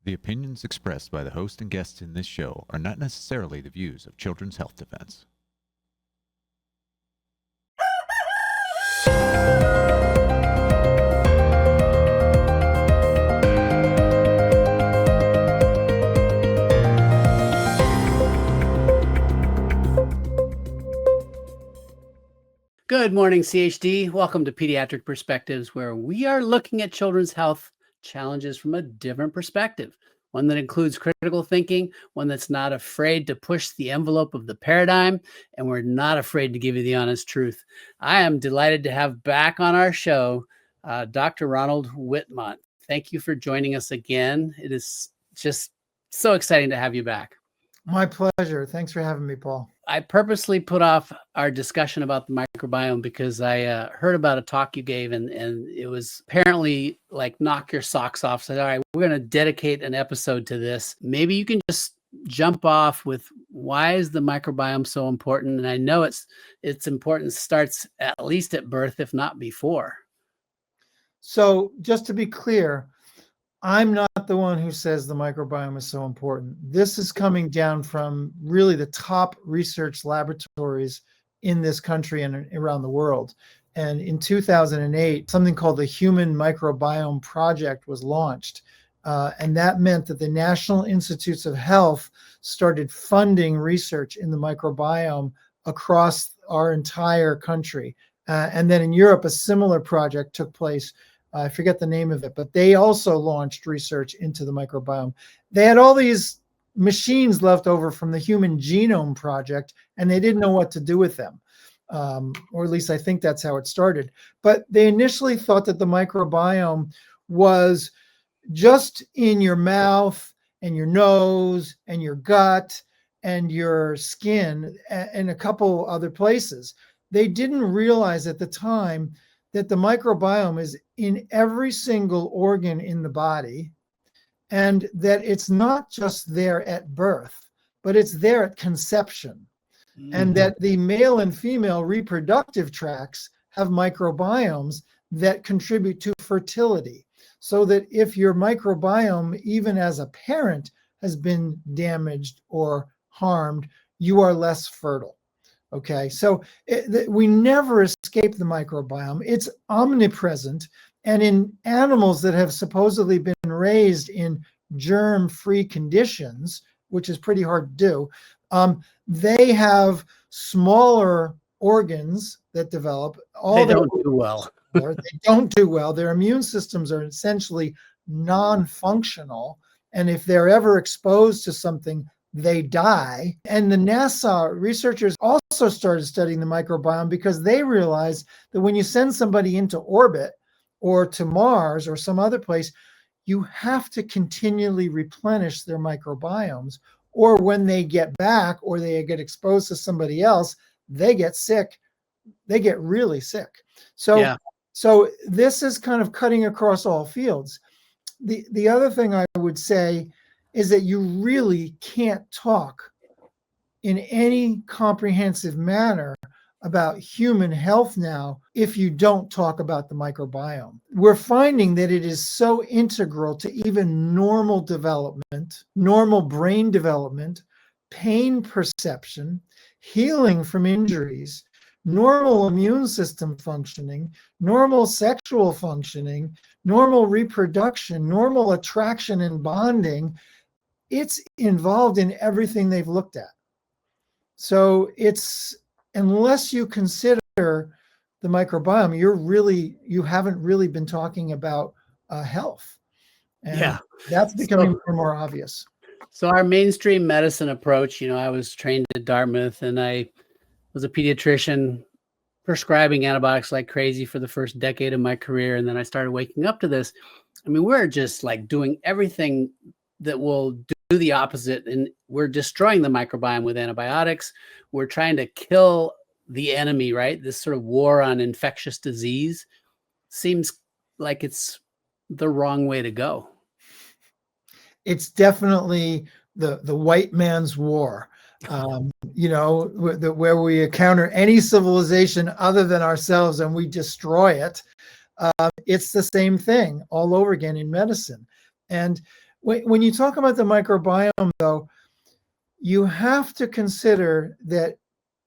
The opinions expressed by the host and guests in this show are not necessarily the views of Children's Health Defense. Good morning, CHD. Welcome to Pediatric Perspectives, where we are looking at children's health challenges from a different perspective. One that includes critical thinking, one that's not afraid to push the envelope of the paradigm, and we're not afraid to give you the honest truth. I am delighted to have back on our show Dr. Ronald Whitmont. Thank you for joining us again. It is just so exciting to have you back. My pleasure. Thanks for having me, Paul. I purposely put off our discussion about the microbiome because I heard about a talk you gave and it was apparently like knock your socks off. So, all right, we're going to dedicate an episode to this. Maybe you can just jump off with why is the microbiome so important? And I know its importance starts at least at birth, if not before. So just to be clear, I'm not the one who says the microbiome is so important. This is coming down from really the top research laboratories in this country and around the world. And in 2008, something called the Human Microbiome Project was launched. And that meant that the National Institutes of Health started funding research in the microbiome across our entire country. And then in Europe, a similar project took place. I forget the name of it, but they also launched research into the microbiome. They had all these machines left over from the Human Genome Project, and they didn't know what to do with them. Or at least I think that's how it started. But they initially thought that the microbiome was just in your mouth and your nose and your gut and your skin and a couple other places. They didn't realize at the time that the microbiome is in every single organ in the body, and that it's not just there at birth, but it's there at conception. Mm-hmm. And that the male and female reproductive tracts have microbiomes that contribute to fertility. So that if your microbiome, even as a parent, has been damaged or harmed, you are less fertile. Okay, so we never escape the microbiome. It's omnipresent. And in animals that have supposedly been raised in germ-free conditions, which is pretty hard to do, they have smaller organs that develop. They don't do well. They don't do well. Their immune systems are essentially non-functional. And if they're ever exposed to something, they die. And the NASA researchers also started studying the microbiome because they realized that when you send somebody into orbit or to Mars or some other place, you have to continually replenish their microbiomes, or when they get back or they get exposed to somebody else, they get sick. They get really sick. So this is kind of cutting across all fields. The other thing I would say is that you really can't talk in any comprehensive manner about human health now if you don't talk about the microbiome. We're finding that it is so integral to even normal development, normal brain development, pain perception, healing from injuries, normal immune system functioning, normal sexual functioning, normal reproduction, normal attraction and bonding. It's involved in everything they've looked at. So it's, unless you consider the microbiome, you haven't really been talking about health. And that's becoming more and more obvious. So our mainstream medicine approach, I was trained at Dartmouth and I was a pediatrician prescribing antibiotics like crazy for the first decade of my career. And then I started waking up to this. I mean, we're just like doing everything that will do the opposite, and we're destroying the microbiome with antibiotics. We're trying to kill the enemy, right? This sort of war on infectious disease seems like it's the wrong way to go. It's definitely the white man's war. Where we encounter any civilization other than ourselves and we destroy it. It's the same thing all over again in medicine. And When you talk about the microbiome, though, you have to consider that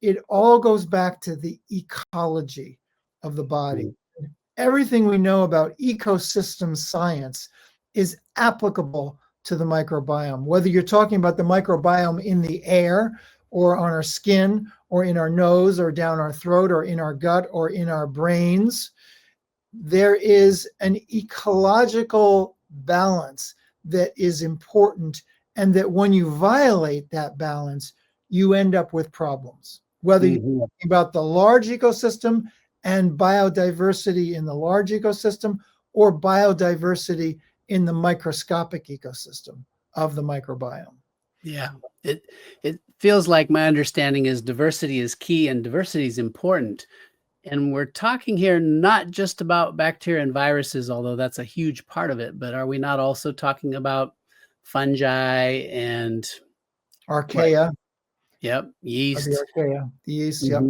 it all goes back to the ecology of the body. Everything we know about ecosystem science is applicable to the microbiome, whether you're talking about the microbiome in the air or on our skin or in our nose or down our throat or in our gut or in our brains. There is an ecological balance that is important, and that when you violate that balance, you end up with problems. Whether you're talking about the large ecosystem and biodiversity in the large ecosystem, or biodiversity in the microscopic ecosystem of the microbiome. Yeah, it feels like my understanding is diversity is key and diversity is important. And we're talking here not just about bacteria and viruses, although that's a huge part of it, but are we not also talking about fungi and Archaea. Yep, yeast. The archaea, the yeast, yep.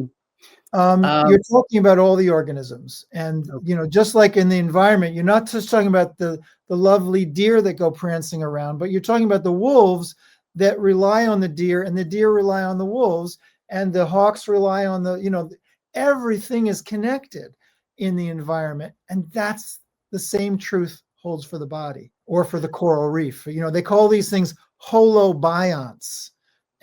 Mhm. You're talking about all the organisms, and just like in the environment, you're not just talking about the lovely deer that go prancing around, but you're talking about the wolves that rely on the deer, and the deer rely on the wolves, and the hawks rely on everything is connected in the environment, and that's the same truth holds for the body or for the coral reef. They call these things holobionts.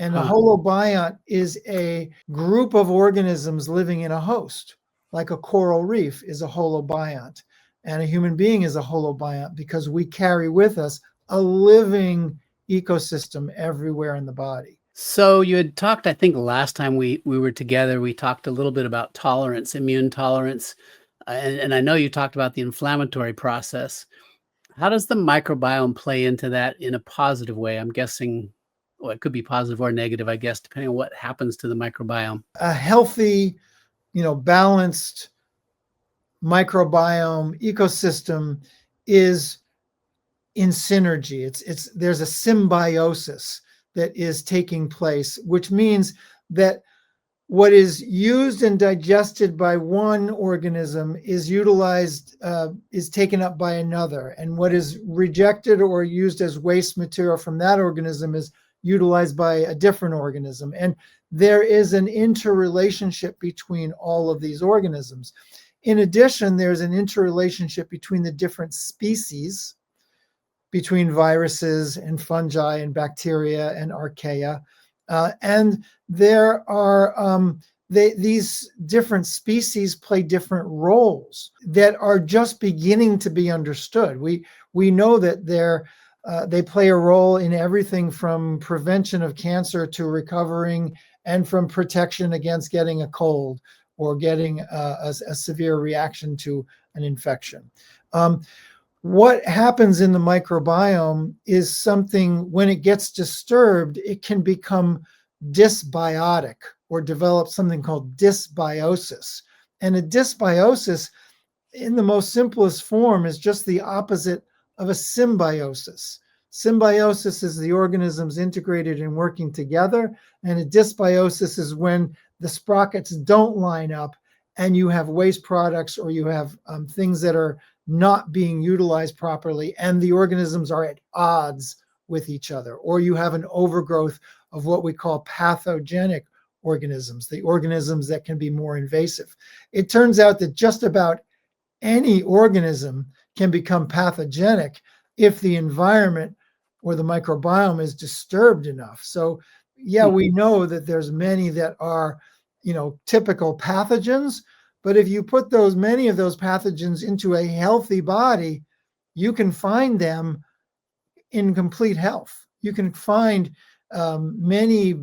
And a holobiont is a group of organisms living in a host, like a coral reef is a holobiont. And a human being is a holobiont because we carry with us a living ecosystem everywhere in the body. So you had talked, I think last time we were together, we talked a little bit about tolerance, immune tolerance. And I know you talked about the inflammatory process. How does the microbiome play into that in a positive way? I'm guessing, well, it could be positive or negative, I guess, depending on what happens to the microbiome. A healthy, balanced microbiome ecosystem is in synergy. There's a symbiosis that is taking place, which means that what is used and digested by one organism is utilized, is taken up by another. And what is rejected or used as waste material from that organism is utilized by a different organism. And there is an interrelationship between all of these organisms. In addition, there's an interrelationship between the different species, between viruses and fungi and bacteria and archaea. And there are these different species play different roles that are just beginning to be understood. We know that they play a role in everything from prevention of cancer to recovering, and from protection against getting a cold or getting a severe reaction to an infection. What happens in the microbiome is something, when it gets disturbed, it can become dysbiotic or develop something called dysbiosis. And a dysbiosis, in the most simplest form, is just the opposite of a symbiosis. Symbiosis is the organisms integrated and working together, and a dysbiosis is when the sprockets don't line up and you have waste products, or you have things that are not being utilized properly, and the organisms are at odds with each other, or you have an overgrowth of what we call pathogenic organisms, the organisms that can be more invasive. It turns out that just about any organism can become pathogenic if the environment or the microbiome is disturbed enough. So yeah, we know that there's many that are, typical pathogens, but if you put many of those pathogens into a healthy body, you can find them in complete health. You can find many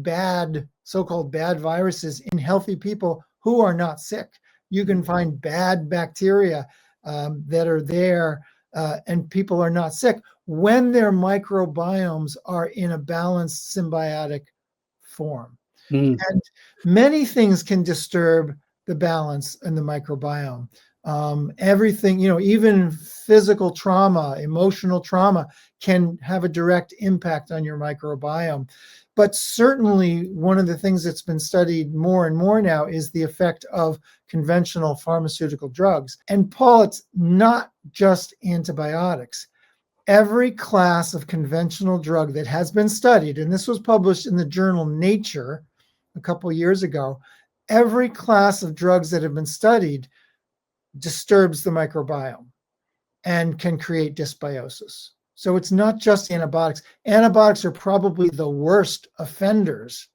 so-called bad viruses in healthy people who are not sick. You can find bad bacteria that are there and people are not sick when their microbiomes are in a balanced symbiotic form. And many things can disturb the balance in the microbiome. Everything, even physical trauma, emotional trauma can have a direct impact on your microbiome. But certainly one of the things that's been studied more and more now is the effect of conventional pharmaceutical drugs. And Paul, it's not just antibiotics. every class of conventional drug that has been studied, and this was published in the journal Nature a couple of years ago, every class of drugs that have been studied disturbs the microbiome and can create dysbiosis. So it's not just antibiotics. Antibiotics are probably the worst offenders.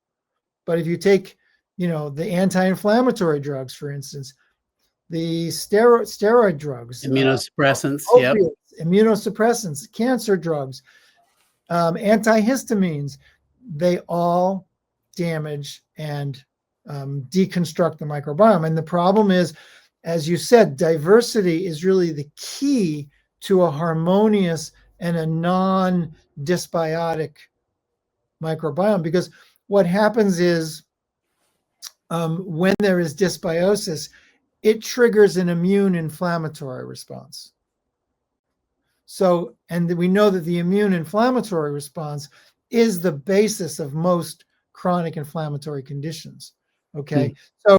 But if you take, the anti-inflammatory drugs, for instance, the steroid drugs, Immunosuppressants, yep. opiates, immunosuppressants, cancer drugs, antihistamines, they all damage and deconstruct the microbiome. And the problem is, as you said, diversity is really the key to a harmonious and a non-dysbiotic microbiome. Because what happens is when there is dysbiosis, it triggers an immune inflammatory response. So, and we know that the immune inflammatory response is the basis of most chronic inflammatory conditions. Okay. So,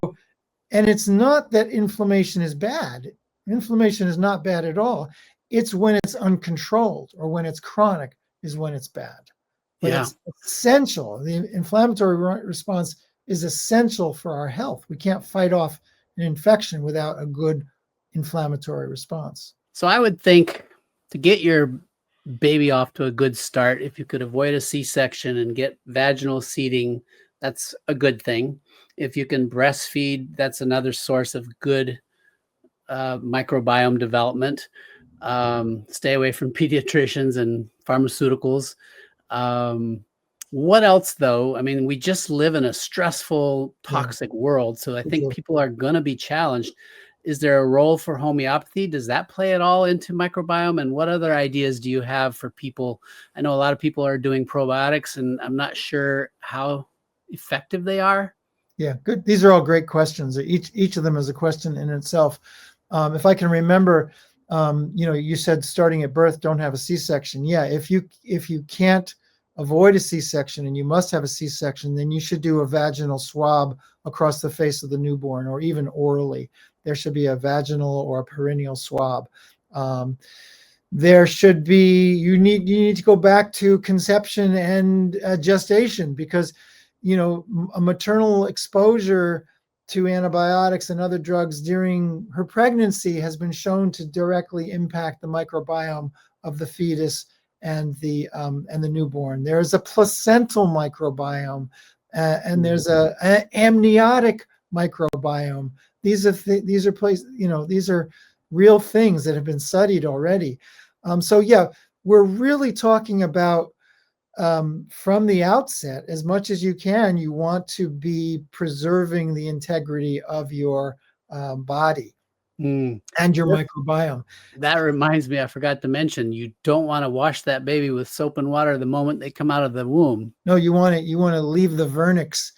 and it's not that inflammation is bad. Inflammation is not bad at all. It's when it's uncontrolled or when it's chronic is when it's bad. But it's essential. The inflammatory response is essential for our health. We can't fight off an infection without a good inflammatory response. So I would think to get your baby off to a good start, if you could avoid a C-section and get vaginal seeding, that's a good thing. If you can breastfeed, that's another source of good microbiome development. Stay away from pediatricians and pharmaceuticals. What else, though? I mean, we just live in a stressful, toxic world. So I think people are going to be challenged. Is there a role for homeopathy? Does that play at all into microbiome? And what other ideas do you have for people? I know a lot of people are doing probiotics, and I'm not sure how effective they are. Yeah, good. These are all great questions. Each of them is a question in itself. If I can remember, you said starting at birth, don't have a C-section. Yeah, if you can't avoid a C-section and you must have a C-section, then you should do a vaginal swab across the face of the newborn, or even orally. There should be a vaginal or a perineal swab. There should be, you need to go back to conception and gestation, because a maternal exposure to antibiotics and other drugs during her pregnancy has been shown to directly impact the microbiome of the fetus and the newborn. There's a placental microbiome, and there's an amniotic microbiome. These are real things that have been studied already. So yeah, we're really talking about from the outset, as much as you can, you want to be preserving the integrity of your body and your microbiome. That reminds me, I forgot to mention, you don't want to wash that baby with soap and water the moment they come out of the womb. No, you want to leave the vernix,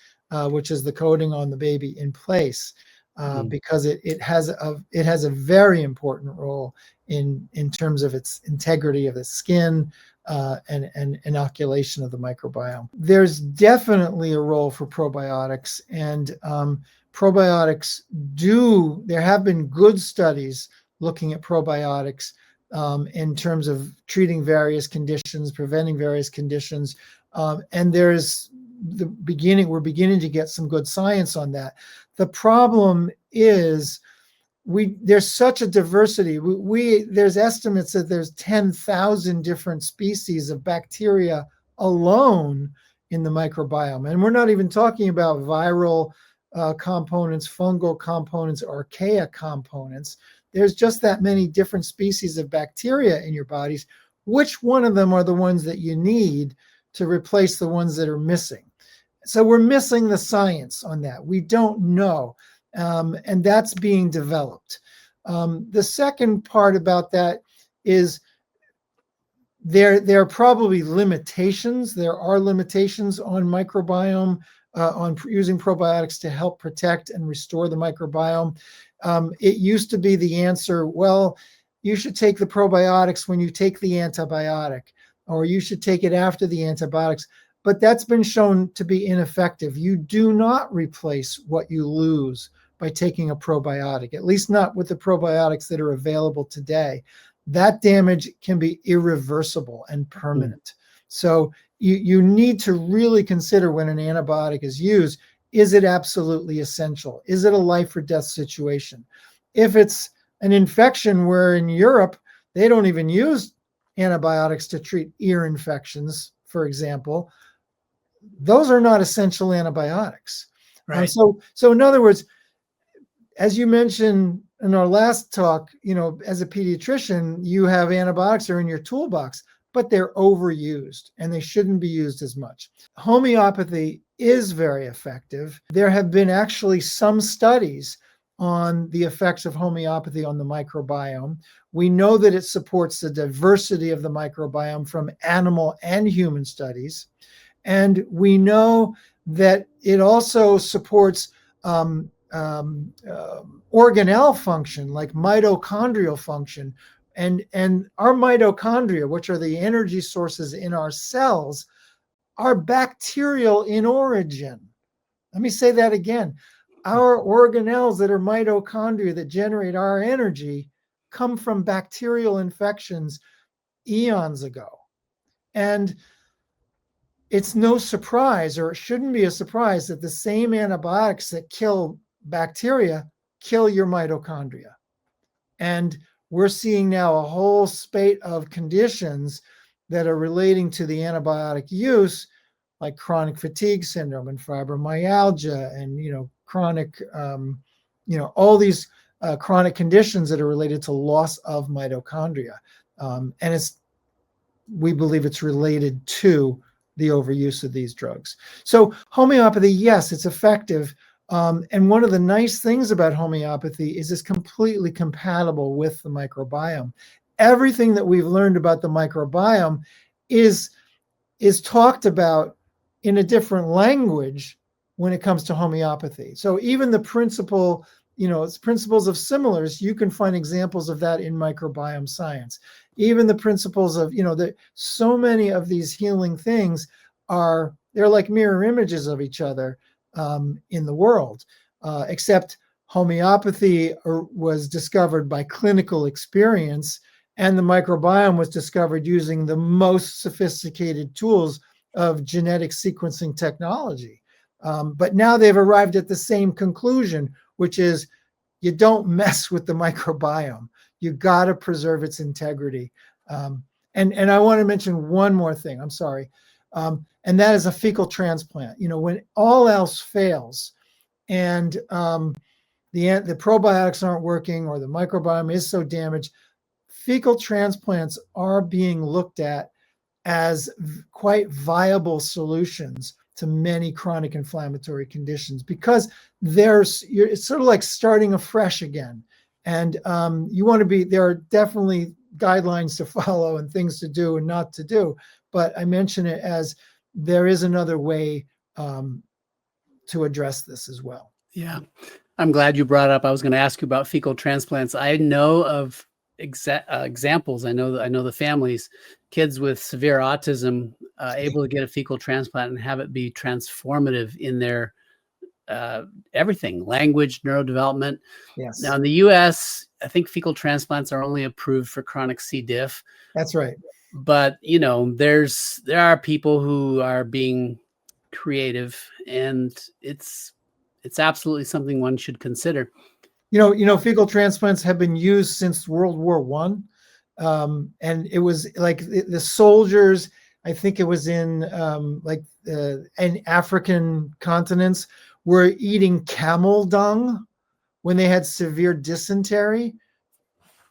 which is the coating on the baby, in place, because it has a very important role in terms of its integrity of the skin and inoculation of the microbiome. There's definitely a role for probiotics, and probiotics there have been good studies looking at probiotics in terms of treating various conditions, preventing various conditions, and we're beginning to get some good science on that. The problem is there's such a diversity. There's estimates that there's 10,000 different species of bacteria alone in the microbiome, and we're not even talking about viral components, fungal components, archaea components. There's just that many different species of bacteria in your bodies. Which one of them are the ones that you need to replace the ones that are missing? So we're missing the science on that. We don't know. And that's being developed. The second part about that is there are probably limitations. There are limitations on microbiome, on using probiotics to help protect and restore the microbiome. It used to be the answer, well, you should take the probiotics when you take the antibiotic, or you should take it after the antibiotics. But that's been shown to be ineffective. You do not replace what you lose by taking a probiotic, at least not with the probiotics that are available today. that damage can be irreversible and permanent. So you need to really consider when an antibiotic is used, is it absolutely essential? Is it a life or death situation? If it's an infection where in Europe, they don't even use antibiotics to treat ear infections, for example, those are not essential antibiotics. Right. So in other words, as you mentioned in our last talk, as a pediatrician, you have antibiotics that are in your toolbox, but they're overused and they shouldn't be used as much. Homeopathy is very effective. There have been actually some studies on the effects of homeopathy on the microbiome. We know that it supports the diversity of the microbiome from animal and human studies. And we know that it also supports organelle function, like mitochondrial function. And our mitochondria, which are the energy sources in our cells, are bacterial in origin. Let me say that again. Our organelles that are mitochondria that generate our energy come from bacterial infections eons ago. And it's no surprise, or it shouldn't be a surprise, that the same antibiotics that kill bacteria kill your mitochondria. And we're seeing now a whole spate of conditions that are relating to the antibiotic use, like chronic fatigue syndrome and fibromyalgia and, chronic, all these chronic conditions that are related to loss of mitochondria. And we believe it's related to the overuse of these drugs. So homeopathy, yes, it's effective. And one of the nice things about homeopathy is it's completely compatible with the microbiome. Everything that we've learned about the microbiome is talked about in a different language when it comes to homeopathy. So even the principle, it's principles of similars, you can find examples of that in microbiome science. Even the principles of, that so many of these healing things they're like mirror images of each other in the world, except homeopathy was discovered by clinical experience, and the microbiome was discovered using the most sophisticated tools of genetic sequencing technology. But now they've arrived at the same conclusion, which is you don't mess with the microbiome. You got to preserve its integrity. And I want to mention one more thing. I'm sorry. And that is a fecal transplant. When all else fails and the probiotics aren't working or the microbiome is so damaged, fecal transplants are being looked at as quite viable solutions to many chronic inflammatory conditions, because it's sort of like starting afresh again. And there are definitely guidelines to follow and things to do and not to do. But I mention it as there is another way to address this as well. Yeah. I'm glad you brought it up. I was going to ask you about fecal transplants. I know of examples. I know the families, kids with severe autism, able to get a fecal transplant and have it be transformative in their everything, language, neurodevelopment. Yes. Now in the US, I think fecal transplants are only approved for chronic C. diff. That's right. But there are people who are being creative, and it's absolutely something one should consider. Fecal transplants have been used since World War I. And it was like the soldiers, I think it was in African continents, were eating camel dung when they had severe dysentery,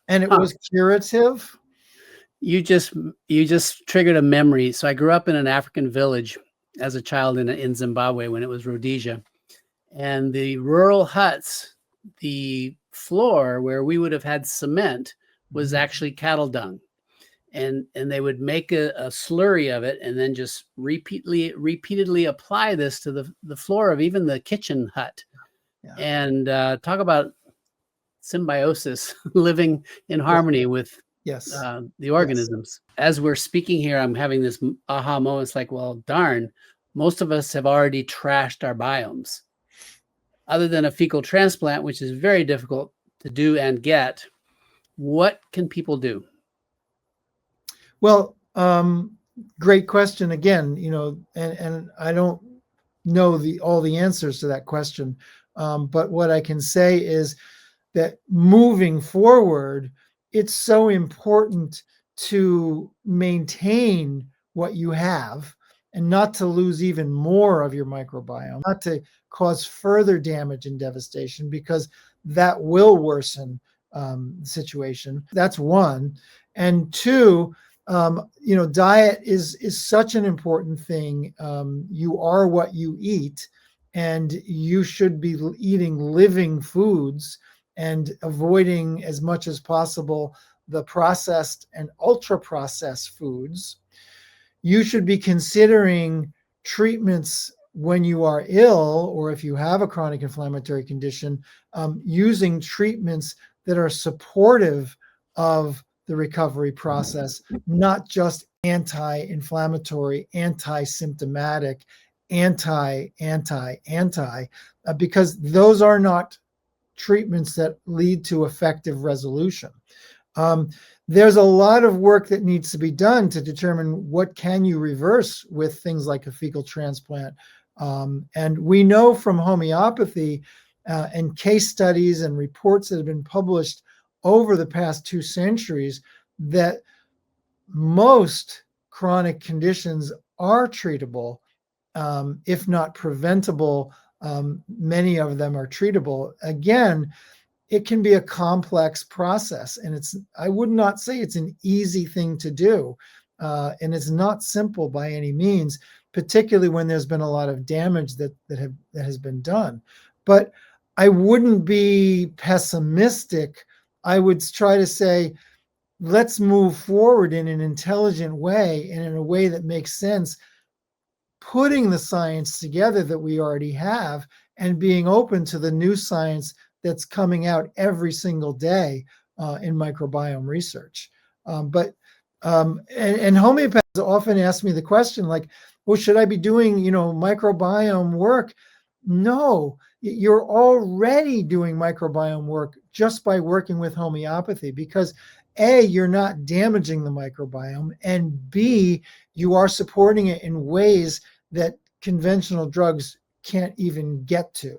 and it was curative. You just triggered a memory. So I grew up in an African village as a child in Zimbabwe when it was Rhodesia, and the rural huts, the floor where we would have had cement was actually cattle dung, and they would make a slurry of it and then just repeatedly apply this to the floor of even the kitchen hut. Yeah. And talk about symbiosis, living in harmony with the organisms. Yes. As we're speaking here, I'm having this aha moment. It's like, well, darn, most of us have already trashed our biomes. Other than a fecal transplant, which is very difficult to do and get, what can people do? Well, great question again, and I don't know all the answers to that question. But what I can say is that moving forward, it's so important to maintain what you have and not to lose even more of your microbiome, not to cause further damage and devastation, because that will worsen the situation. That's one. And two, diet is such an important thing. You are what you eat, and you should be eating living foods and avoiding as much as possible the processed and ultra processed foods. You should be considering treatments when you are ill, or if you have a chronic inflammatory condition, using treatments that are supportive of the recovery process, not just anti-inflammatory, anti-symptomatic, anti, because those are not treatments that lead to effective resolution. There's a lot of work that needs to be done to determine what can you reverse with things like a fecal transplant. And we know from homeopathy and case studies and reports that have been published over the past 2 centuries that most chronic conditions are treatable, if not preventable. Many of them are treatable. Again, it can be a complex process, and I would not say it's an easy thing to do. And it's not simple by any means, particularly when there's been a lot of damage that has been done. But I wouldn't be pessimistic. I would try to say, let's move forward in an intelligent way and in a way that makes sense, putting the science together that we already have and being open to the new science that's coming out every single day in microbiome research. And homeopaths often ask me the question, like, well, should I be doing, microbiome work? No, you're already doing microbiome work just by working with homeopathy, because A, you're not damaging the microbiome, and B, you are supporting it in ways that conventional drugs can't even get to.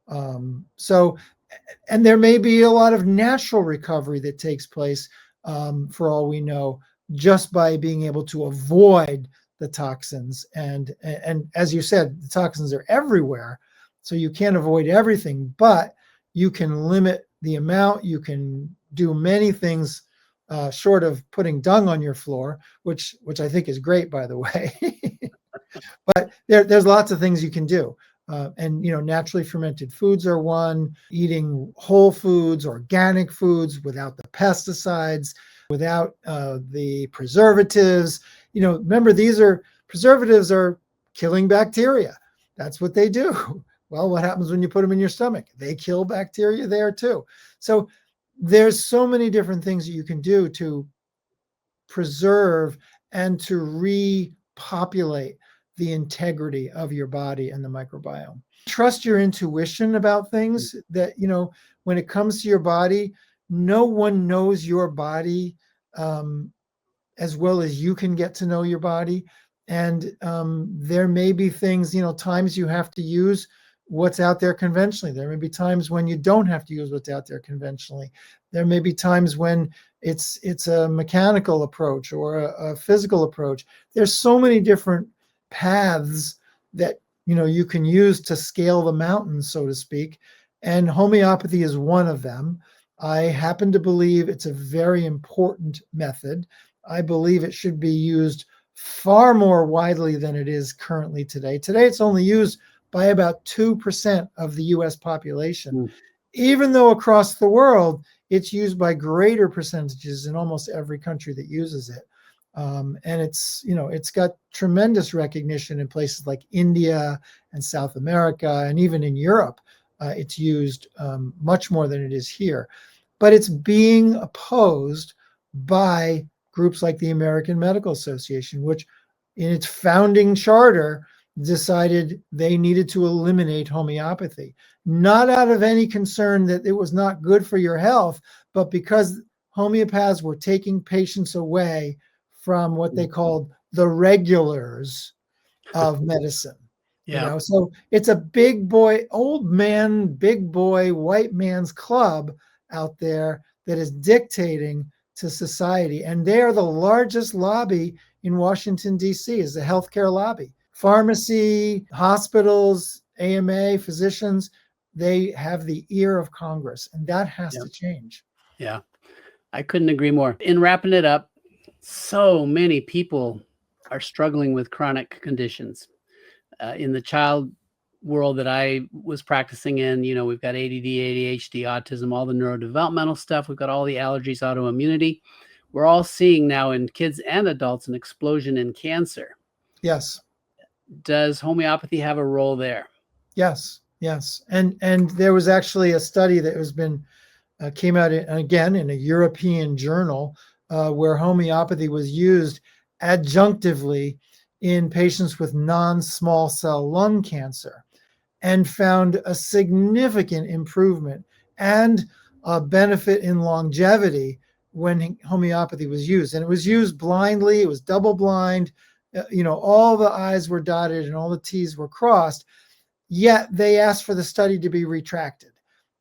And there may be a lot of natural recovery that takes place, for all we know, just by being able to avoid the toxins. And as you said, the toxins are everywhere, so you can't avoid everything, but you can limit the amount. You can do many things, short of putting dung on your floor, which I think is great, by the way. But there's lots of things you can do. And naturally fermented foods are one. Eating whole foods, organic foods without the pesticides, without the preservatives. Remember, preservatives are killing bacteria. That's what they do. Well, what happens when you put them in your stomach? They kill bacteria there too. So there's so many different things that you can do to preserve and to repopulate the integrity of your body and the microbiome. Trust your intuition about things. That, when it comes to your body, no one knows your body as well as you can get to know your body. And there may be things, times you have to use what's out there conventionally. There may be times when you don't have to use what's out there conventionally. There may be times when it's a mechanical approach or a physical approach. There's so many different paths that you can use to scale the mountain, so to speak, and homeopathy is one of them. I happen to believe it's a very important method. I believe it should be used far more widely than it is currently today. Today, it's only used by about 2% of the US population, even though across the world, it's used by greater percentages in almost every country that uses it. And it's got tremendous recognition in places like India and South America, and even in Europe, it's used much more than it is here. But it's being opposed by groups like the American Medical Association, which in its founding charter decided they needed to eliminate homeopathy, not out of any concern that it was not good for your health, but because homeopaths were taking patients away from what they called the regulars of medicine. Yeah. So it's a big boy, big boy, white man's club out there that is dictating to society. And they are the largest lobby in Washington, D.C., is the healthcare lobby. Pharmacy, hospitals, AMA, physicians, they have the ear of Congress, and that has to change. Yeah, I couldn't agree more. In wrapping it up, so many people are struggling with chronic conditions. In the child world that I was practicing in, we've got ADD, ADHD, autism, all the neurodevelopmental stuff. We've got all the allergies, autoimmunity. We're all seeing now in kids and adults an explosion in cancer. Yes. Does homeopathy have a role there? Yes. And there was actually a study that came out again in a European journal where homeopathy was used adjunctively in patients with non-small cell lung cancer, and found a significant improvement and a benefit in longevity when homeopathy was used. And it was used blindly, it was double blind, all the I's were dotted and all the T's were crossed, yet they asked for the study to be retracted.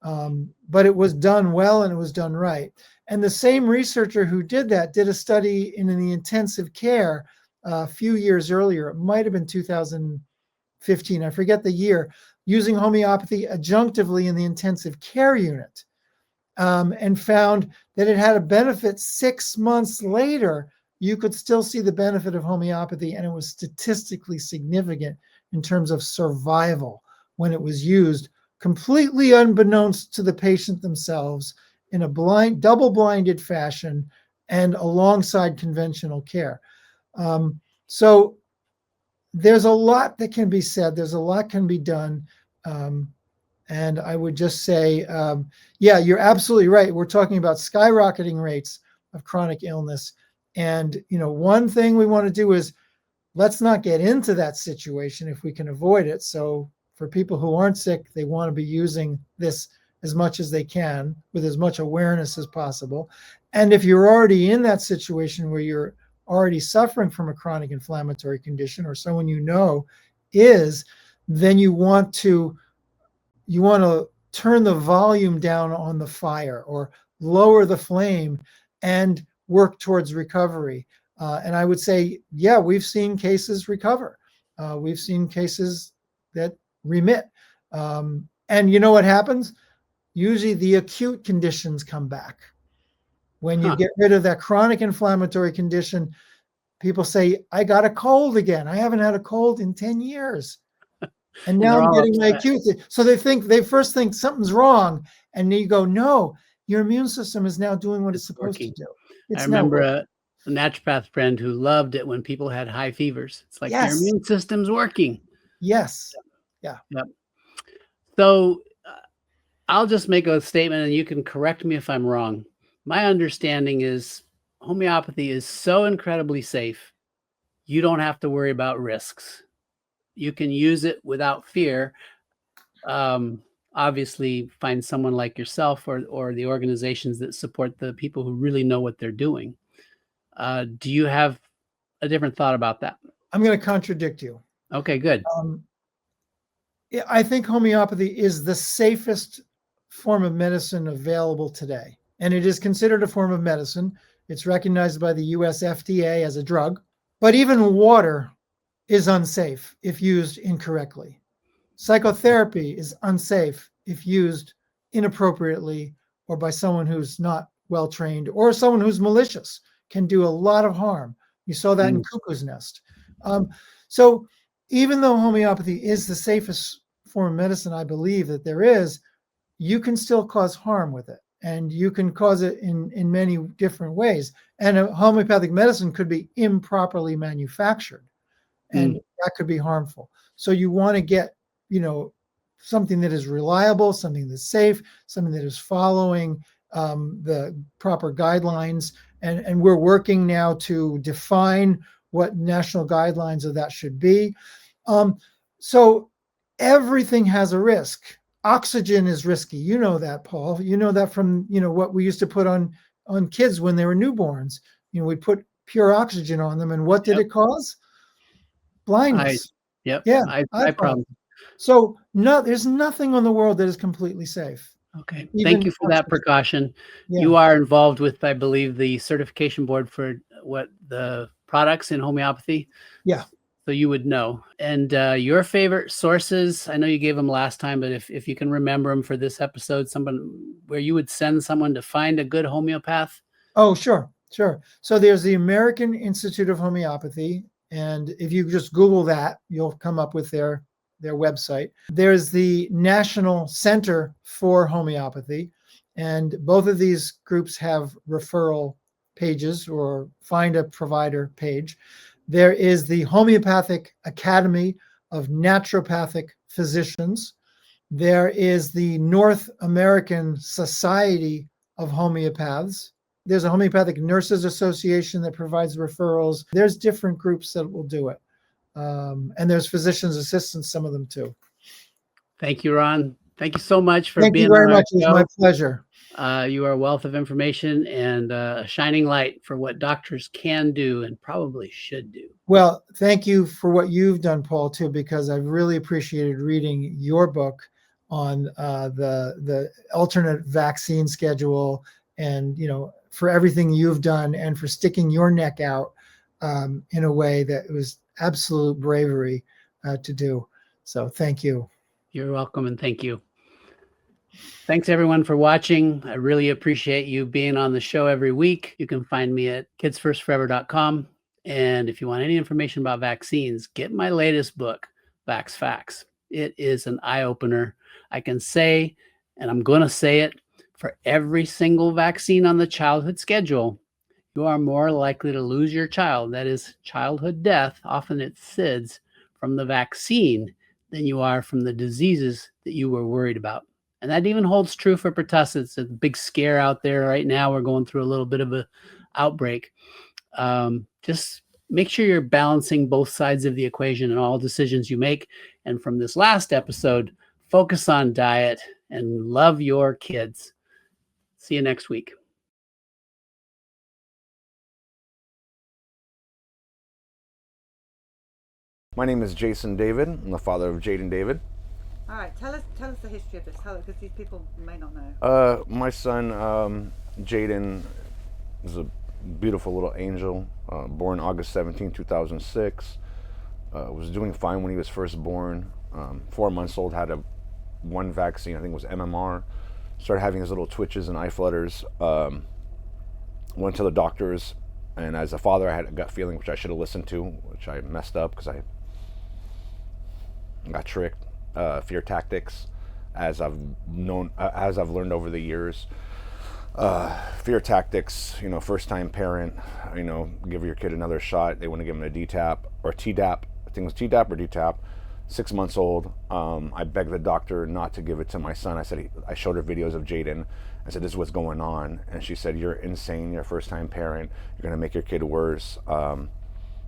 But it was done well and it was done right. And the same researcher who did that did a study in the intensive care a few years earlier. It might have been 2015, I forget the year, using homeopathy adjunctively in the intensive care unit, and found that it had a benefit 6 months later. You could still see the benefit of homeopathy, and it was statistically significant in terms of survival when it was used completely unbeknownst to the patient themselves in a double-blinded fashion and alongside conventional care. So there's a lot that can be said. There's a lot can be done. And I would just say, yeah, you're absolutely right. We're talking about skyrocketing rates of chronic illness. And, one thing we want to do is let's not get into that situation if we can avoid it. So for people who aren't sick, they want to be using this as much as they can with as much awareness as possible. And if you're already in that situation where you're already suffering from a chronic inflammatory condition, or someone is, then you want to turn the volume down on the fire or lower the flame and work towards recovery. And I would say, yeah, we've seen cases recover. We've seen cases that remit. And you know what happens? Usually the acute conditions come back. When you get rid of that chronic inflammatory condition, people say, I got a cold again. I haven't had a cold in 10 years. And now I'm getting my acute. So they first think something's wrong. And then you go, no, your immune system is now doing what it's supposed to do. I remember a naturopath friend who loved it when people had high fevers. It's like, your immune system's working. Yes. Yeah. Yep. So I'll just make a statement and you can correct me if I'm wrong. My understanding is homeopathy is so incredibly safe, you don't have to worry about risks. You can use it without fear. Obviously, find someone like yourself or the organizations that support the people who really know what they're doing. Do you have a different thought about that? I'm going to contradict you. Okay, good. I think homeopathy is the safest form of medicine available today. And it is considered a form of medicine. It's recognized by the US FDA as a drug. But even water is unsafe if used incorrectly. Psychotherapy is unsafe if used inappropriately or by someone who's not well trained, or someone who's malicious, can do a lot of harm. You saw that in Cuckoo's Nest. So even though homeopathy is the safest form of medicine, I believe that there is, you can still cause harm with it. And you can cause it in many different ways. And a homeopathic medicine could be improperly manufactured, and that could be harmful. So you want to get, something that is reliable, something that's safe, something that is following the proper guidelines. And we're working now to define what national guidelines of that should be. So everything has a risk. Oxygen is risky. You know that, Paul. You know that from, what we used to put on kids when they were newborns. We put pure oxygen on them. And what did Yep. it cause? Blindness. Yep. Yeah, Eye eye problem. So there's nothing on the world that is completely safe. Okay. Even Thank you for that toxins. precaution. Yeah. You are involved with, I believe, the certification board for what the products in homeopathy. Yeah. So you would know. And your favorite sources, I know you gave them last time, but if you can remember them for this episode, someone where you would send someone to find a good homeopath. Oh, sure. So there's the American Institute of Homeopathy. And if you just Google that, you'll come up with their website. There's the National Center for Homeopathy. And both of these groups have referral pages or find a provider page. There is the Homeopathic Academy of Naturopathic Physicians. There is the North American Society of Homeopaths. There's a Homeopathic Nurses Association that provides referrals. There's different groups that will do it. And there's physician's assistants, some of them too. Thank you, Ron. Thank you so much for Thank being you very on our much. It was show. my pleasure. You are a wealth of information and a shining light for what doctors can do and probably should do. Well, thank you for what you've done, Paul, too, because I've really appreciated reading your book on the alternate vaccine schedule, and for everything you've done and for sticking your neck out in a way that was absolute bravery to do. So thank you. You're welcome, and thank you. Thanks, everyone, for watching. I really appreciate you being on the show every week. You can find me at kidsfirstforever.com. And if you want any information about vaccines, get my latest book, Vax Facts. It is an eye-opener. I can say, and I'm going to say it, for every single vaccine on the childhood schedule, you are more likely to lose your child, that is childhood death, often it's SIDS, from the vaccine than you are from the diseases that you were worried about. And that even holds true for pertussis. It's a big scare out there right now. We're going through a little bit of an outbreak. Just make sure you're balancing both sides of the equation in all decisions you make. And from this last episode, focus on diet and love your kids. See you next week. My name is Jason David. I'm the father of Jaden David. All right, tell us the history of this, because these people may not know. My son, Jaden, is a beautiful little angel, born August 17, 2006. Was doing fine when he was first born. 4 months old, had one vaccine, I think it was MMR. Started having his little twitches and eye flutters. Went to the doctors, and as a father, I had a gut feeling, which I should have listened to, which I messed up because I got tricked. Fear tactics, as I've learned over the years. Fear tactics, first time parent, give your kid another shot. They want to give him a DTaP or TDAP. I think it was TDAP or DTaP. 6 months old. I begged the doctor not to give it to my son. I showed her videos of Jaden. I said, this is what's going on. And she said, you're insane. You're a first time parent. You're going to make your kid worse.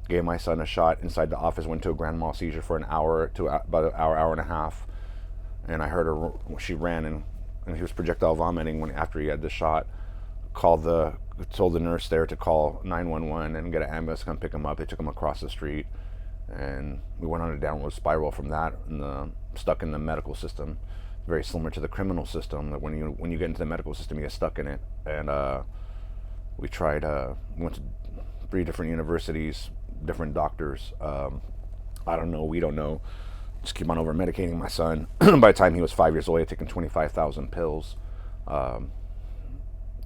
Gave my son a shot inside the office, went to a grand mal seizure for an hour to about an hour and a half. And I heard her, she ran and he was projectile vomiting after he had the shot. Told the nurse there to call 911 and get an ambulance to come pick him up. They took him across the street, and we went on a downward spiral from that, stuck in the medical system. Very similar to the criminal system, that when you get into the medical system, you get stuck in it. And we went to 3 different universities, different doctors. I don't know, we don't know. Just keep on over medicating my son. By the time he was 5 years old, he had taken 25,000 pills,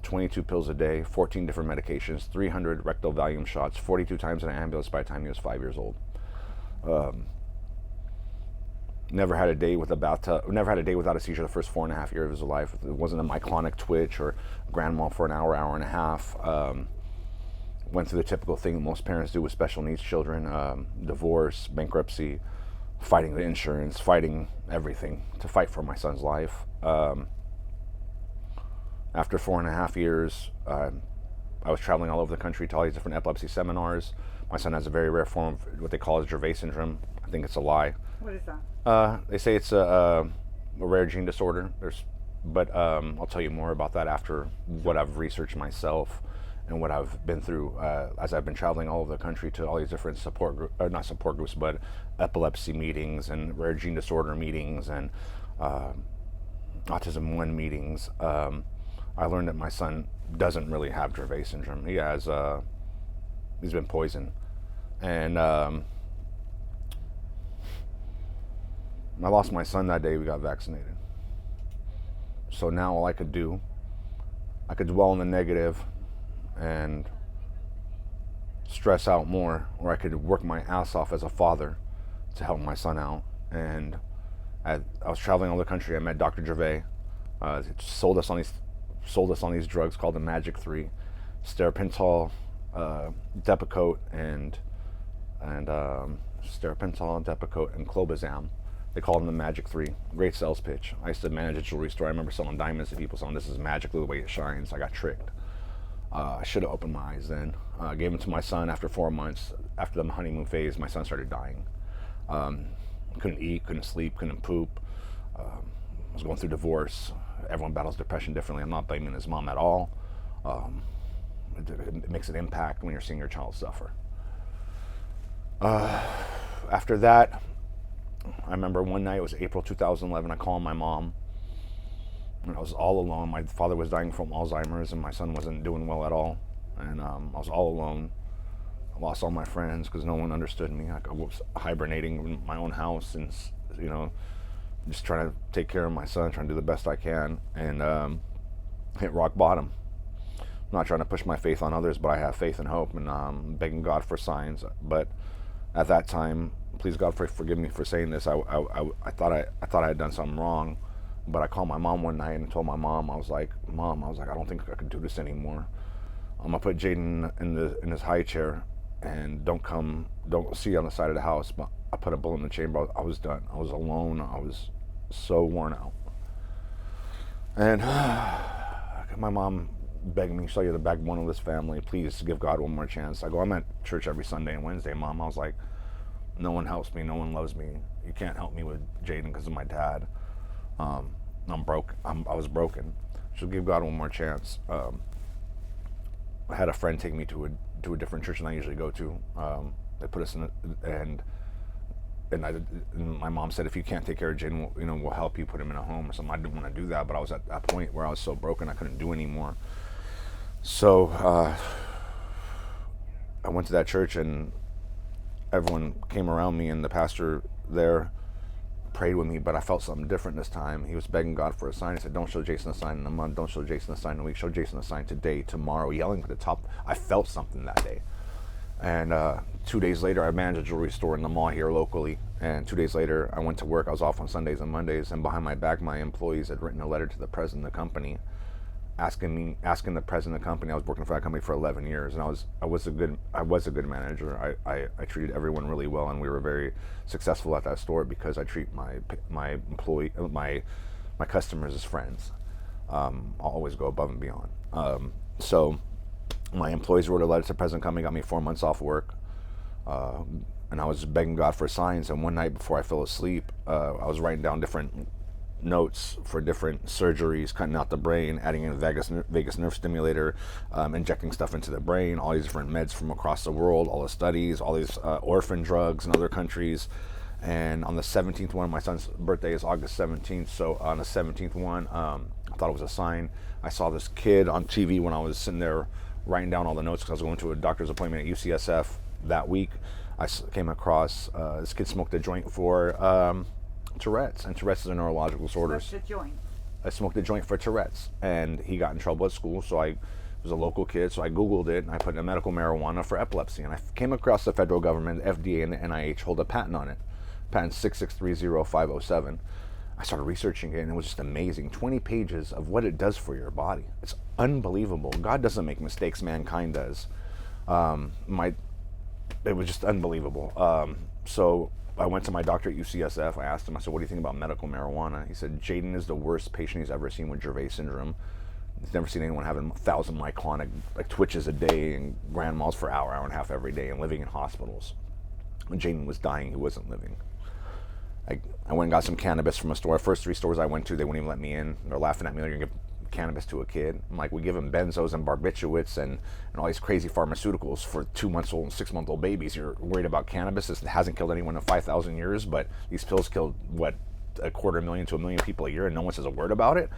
22 pills a day, 14 different medications, 300 rectal Valium shots, 42 times in an ambulance by the time he was 5 years old. Never had a day without a seizure the first 4.5 years of his life. It wasn't a myclonic twitch or grand mal for an hour and a half. Went through the typical thing most parents do with special needs children, divorce, bankruptcy, fighting the insurance, fighting everything to fight for my son's life. After 4.5 years, I was traveling all over the country to all these different epilepsy seminars. My son has a very rare form of what they call Dravet syndrome. I think it's a lie. What is that? They say it's a rare gene disorder. But I'll tell you more about that after what I've researched myself and what I've been through as I've been traveling all over the country to all these different not support groups, but epilepsy meetings and rare gene disorder meetings and Autism 1 meetings. I learned that my son doesn't really have Dravet syndrome. He has, he's been poisoned. And I lost my son that day we got vaccinated. So now all I could do, I could dwell on the negative and stress out more, or I could work my ass off as a father to help my son out. And I was traveling all the country. I met Dr. Gervais. Sold us on these drugs called the Magic 3, steripental, Depakote, and steripental, Depakote, and clobazam. They called them the Magic 3. Great sales pitch. I used to manage a jewelry store. I remember selling diamonds to people, saying this is magical the way it shines. I got tricked. I should have opened my eyes then. Gave them to my son after 4 months. After the honeymoon phase, my son started dying. Couldn't eat, couldn't sleep, couldn't poop. Was going through divorce. Everyone battles depression differently. I'm not blaming his mom at all. It makes an impact when you're seeing your child suffer. After that, I remember one night, it was April 2011, I called my mom. And I was all alone. My father was dying from Alzheimer's and my son wasn't doing well at all. And I was all alone. I lost all my friends because no one understood me. I was hibernating in my own house and, you know, just trying to take care of my son, trying to do the best I can, and hit rock bottom. I'm not trying to push my faith on others, but I have faith and hope, and begging God for signs. But at that time, please God forgive me for saying this. I thought I had done something wrong, but I called my mom one night and told my mom, I was like, Mom, I don't think I can do this anymore. I'm gonna put Jaden in his high chair, and don't see you on the side of the house. But I put a bullet in the chamber. I was done. I was alone. I was so worn out. And my mom begged me, so you're the backbone of this family. Please give God one more chance. I'm at church every Sunday and Wednesday, Mom. I was like, no one helps me. No one loves me. You can't help me with Jaden because of my dad. I'm broke. I was broken. So give God one more chance. I had a friend take me to a different church than I usually go to. They put us in, and my mom said, if you can't take care of Jaden, we'll help you put him in a home or something. I didn't want to do that, but I was at that point where I was so broken I couldn't do anymore. So I went to that church, and everyone came around me, and the pastor there prayed with me, but I felt something different this time. He was begging God for a sign. He said, don't show Jason a sign in a month, don't show Jason a sign in a week, show Jason a sign today, tomorrow, yelling at the top. I felt something that day. And 2 days later, I managed a jewelry store in the mall here locally. And 2 days later, I went to work. I was off on Sundays and Mondays. And behind my back, my employees had written a letter to the president of the company, asking the president of the company. I was working for that company for 11 years, and I was a good manager. I treated everyone really well, and we were very successful at that store because I treat my customers as friends. I'll always go above and beyond. So my employees wrote a letter to the president of the company, got me 4 months off work, and I was begging God for signs. And one night before I fell asleep, I was writing down different notes for different surgeries, cutting out the brain, adding in a vagus nerve stimulator, injecting stuff into the brain, all these different meds from across the world, all the studies, all these orphan drugs in other countries. And on the 17th one, my son's birthday is August 17th, so on the 17th one, I thought it was a sign. I saw this kid on TV when I was sitting there writing down all the notes because I was going to a doctor's appointment at UCSF that week. I came across this kid smoked a joint for Tourette's, and Tourette's is a neurological disorder. Smoked a joint. I smoked a joint for Tourette's, and he got in trouble at school, so I was a local kid, so I Googled it, and I put in medical marijuana for epilepsy, and I came across the federal government, the FDA, and the NIH hold a patent on it, patent 6630507. I started researching it, and it was just amazing. 20 pages of what it does for your body. It's unbelievable. God doesn't make mistakes, mankind does. It was just unbelievable. So I went to my doctor at UCSF. I asked him, I said, what do you think about medical marijuana? He said, Jaden is the worst patient he's ever seen with Dravet syndrome. He's never seen anyone having 1,000 myclonic twitches a day and grand mals for hour and a half every day and living in hospitals. When Jaden was dying, he wasn't living. I went and got some cannabis from a store. First 3 stores I went to, they wouldn't even let me in. They're laughing at me. They're going to cannabis to a kid. I'm like, we give him benzos and barbiturates and all these crazy pharmaceuticals for 2-month-old and 6-month-old babies. You're worried about cannabis. It hasn't killed anyone in 5,000 years, but these pills killed, what, 250,000 to 1 million people a year, and no one says a word about it.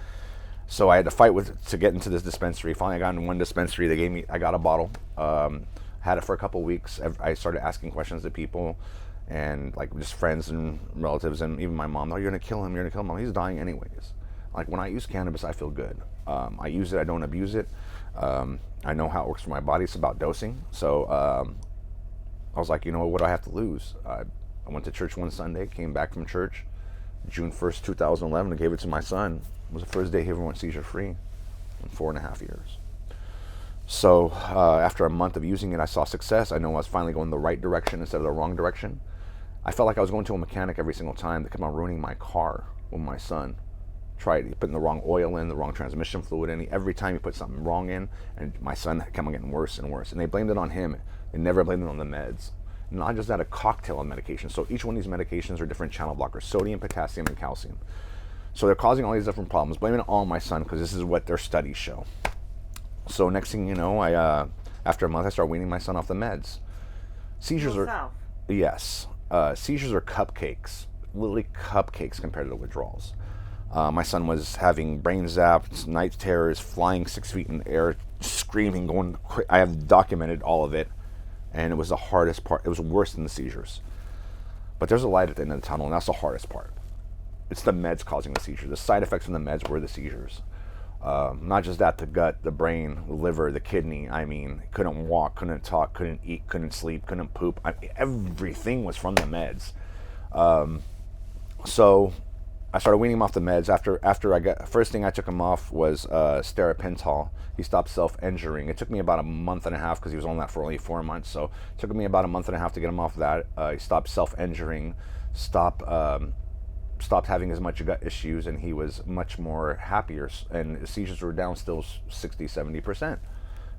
So I had to fight to get into this dispensary. Finally, I got in one dispensary. I got a bottle. Had it for a couple weeks. I started asking questions to people, and like just friends and relatives, and even my mom. Oh, you're gonna kill him. You're gonna kill him. He's dying anyways. Like, when I use cannabis, I feel good. I use it. I don't abuse it. I know how it works for my body. It's about dosing. So I was like, you know what do I have to lose? I went to church one Sunday, came back from church, June 1st, 2011, and gave it to my son. It was the first day he ever went seizure free in 4.5 years. So after a month of using it, I saw success. I know I was finally going the right direction instead of the wrong direction. I felt like I was going to a mechanic every single time that kept on ruining my car with my son. Tried putting the wrong oil in, the wrong transmission fluid in. Every time he put something wrong in, and my son kept on getting worse and worse. And they blamed it on him. They never blamed it on the meds. And I just had a cocktail of medication. So each one of these medications are different channel blockers: sodium, potassium, and calcium. So they're causing all these different problems. Blaming it all on my son because this is what their studies show. So next thing you know, after a month, I started weaning my son off the meds. Seizures Yourself? Yes. Seizures are cupcakes, literally cupcakes compared to the withdrawals. My son was having brain zaps, night terrors, flying 6 feet in the air, screaming, going. I have documented all of it, and it was the hardest part. It was worse than the seizures. But there's a light at the end of the tunnel, and that's the hardest part. It's the meds causing the seizures. The side effects from the meds were the seizures. Not just that, the gut, the brain, the liver, the kidney. I mean, couldn't walk, couldn't talk, couldn't eat, couldn't sleep, couldn't poop. Everything was from the meds. So I started weaning him off the meds. First thing I took him off was steripental. He stopped self-injuring. It took me about a month and a half because he was on that for only 4 months. So it took me about a month and a half to get him off that. He stopped self-injuring, stopped having as much gut issues, and he was much more happier. And his seizures were down still 60-70%,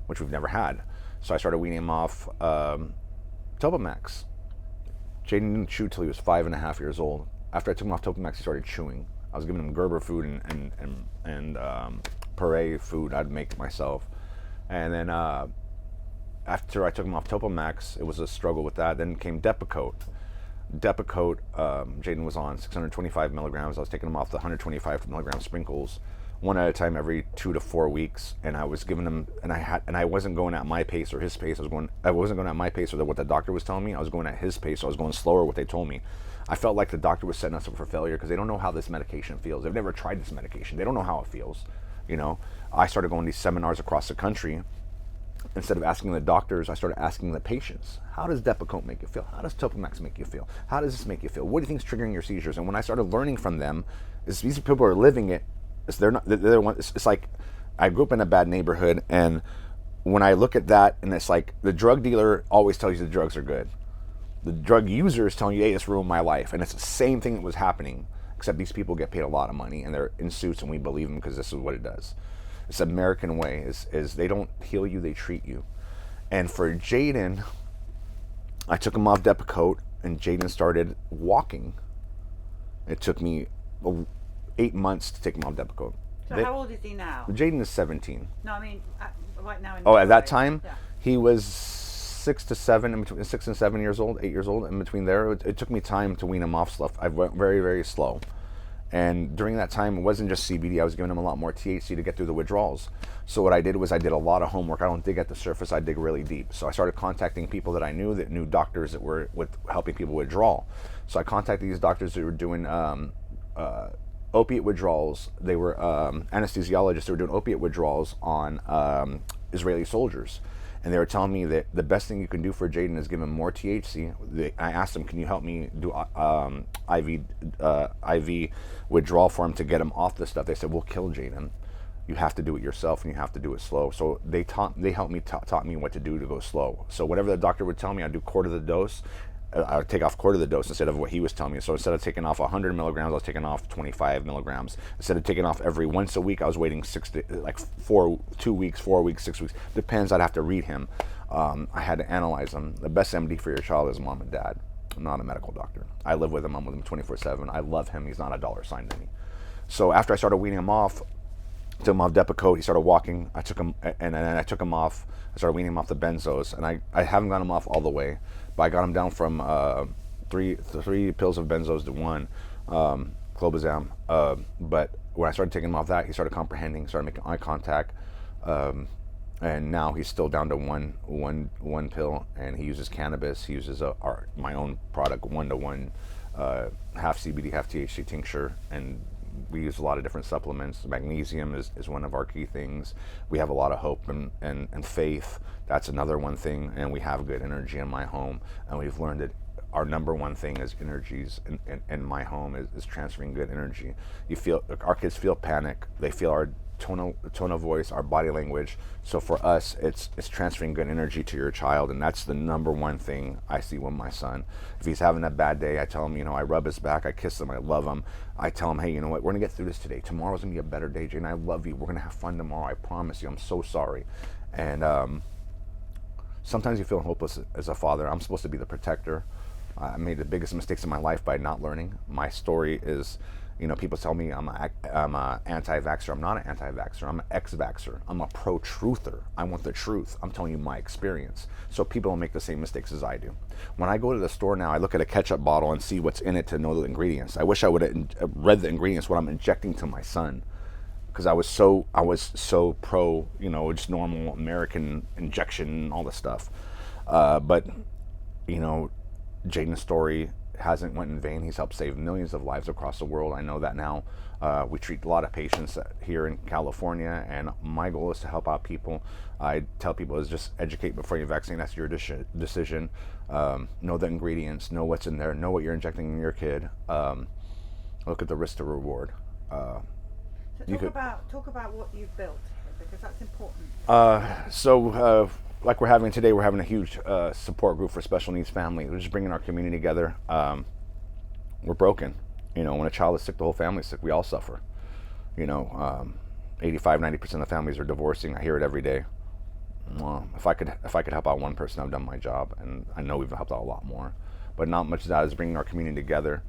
which we've never had. So I started weaning him off Topamax. Jaden didn't chew till he was 5.5 years old. After I took him off Topamax, he started chewing. I was giving him Gerber food and puree food I'd make myself. And then after I took him off Topamax, it was a struggle with that. Then came Depakote. Depakote, Jaden was on 625 milligrams. I was taking him off the 125 milligram sprinkles, one at a time every 2 to 4 weeks. And I was giving him, and I wasn't going at my pace or his pace. I wasn't going at my pace or what the doctor was telling me. I was going at his pace. So I was going slower what they told me. I felt like the doctor was setting us up for failure because they don't know how this medication feels. They've never tried this medication. They don't know how it feels. You know, I started going to these seminars across the country. Instead of asking the doctors, I started asking the patients. How does Depakote make you feel? How does Topamax make you feel? How does this make you feel? What do you think is triggering your seizures? And when I started learning from them, these people are living it. It's like I grew up in a bad neighborhood, and when I look at that, and it's like the drug dealer always tells you the drugs are good. The drug user is telling you, hey, it's ruined my life. And it's the same thing that was happening, except these people get paid a lot of money, and they're in suits, and we believe them because this is what it does. It's the American way, is they don't heal you, they treat you. And for Jaden, I took him off Depakote, and Jaden started walking. It took me 8 months to take him off Depakote. So how old is he now? Jaden is 17. No, I mean, right now. At that time, yeah. He was 6 to 7, in between 6 and 7 years old, 8 years old. In between there, it took me time to wean him off stuff. I went very, very slow. And during that time, it wasn't just CBD. I was giving him a lot more THC to get through the withdrawals. So what I did was I did a lot of homework. I don't dig at the surface. I dig really deep. So I started contacting people that I knew doctors that were helping people withdraw. So I contacted these doctors that were doing opiate withdrawals. They were anesthesiologists. They were doing opiate withdrawals on Israeli soldiers. And they were telling me that the best thing you can do for Jaden is give him more THC. I asked them, can you help me do IV withdrawal for him to get him off this stuff? They said, we'll kill Jaden. You have to do it yourself, and you have to do it slow. So they taught me what to do to go slow. So whatever the doctor would tell me, I'd do quarter the dose. I would take off quarter of the dose instead of what he was telling me. So instead of taking off 100 milligrams, I was taking off 25 milligrams. Instead of taking off every once a week, I was waiting 2 weeks, 4 weeks, 6 weeks. Depends, I'd have to read him. I had to analyze him. The best MD for your child is mom and dad. I'm not a medical doctor. I live with him. I'm with him 24/7. I love him. He's not a dollar sign to me. So after I started weaning him off, took him off Depakote. He started walking. I took him, and then I took him off. I started weaning him off the benzos, and I haven't got him off all the way, but I got him down from three pills of benzos to one, clobazam. But when I started taking him off that, he started comprehending, started making eye contact, and now he's still down to one pill, and he uses cannabis. He uses my own product, 1-to-1, half CBD, half THC tincture, and we use a lot of different supplements. Magnesium is one of our key things. We have a lot of hope and faith. That's another one thing, and we have good energy in my home, and we've learned that our number one thing is energies in my home is transferring good energy. Our kids feel panic. They feel our tone of voice, our body language. So for us, it's transferring good energy to your child, and that's the number one thing I see with my son. If he's having a bad day, I tell him, I rub his back, I kiss him, I love him. I tell him, hey, you know what, we're gonna get through this today. Tomorrow's gonna be a better day, Jane. I love you. We're gonna have fun tomorrow. I promise you. I'm so sorry. And sometimes you feel hopeless as a father. I'm supposed to be the protector. I made the biggest mistakes in my life by not learning. My story is, people tell me I'm a anti-vaxxer. I'm not an anti-vaxxer. I'm an ex-vaxxer. I'm a pro-truther. I want the truth. I'm telling you my experience. So people don't make the same mistakes as I do. When I go to the store now, I look at a ketchup bottle and see what's in it to know the ingredients. I wish I would have read the ingredients, what I'm injecting to my son, because I was so pro, just normal American injection, all this stuff. But Jaden's story hasn't went in vain. He's helped save millions of lives across the world. I know that now. We treat a lot of patients here in California, and my goal is to help out people. I tell people is just educate before you vaccinate. That's your decision. Know the ingredients, know what's in there, know what you're injecting in your kid. Look at the risk to reward. So talk about what you've built, because that's important. Like we're having today, we're having a huge support group for special needs families. We're just bringing our community together. We're broken. When a child is sick, the whole family's sick. We all suffer. 85-90% of the families are divorcing. I hear it every day. If I could help out one person, I've done my job, and I know we've helped out a lot more. But not much of that is bringing our community together.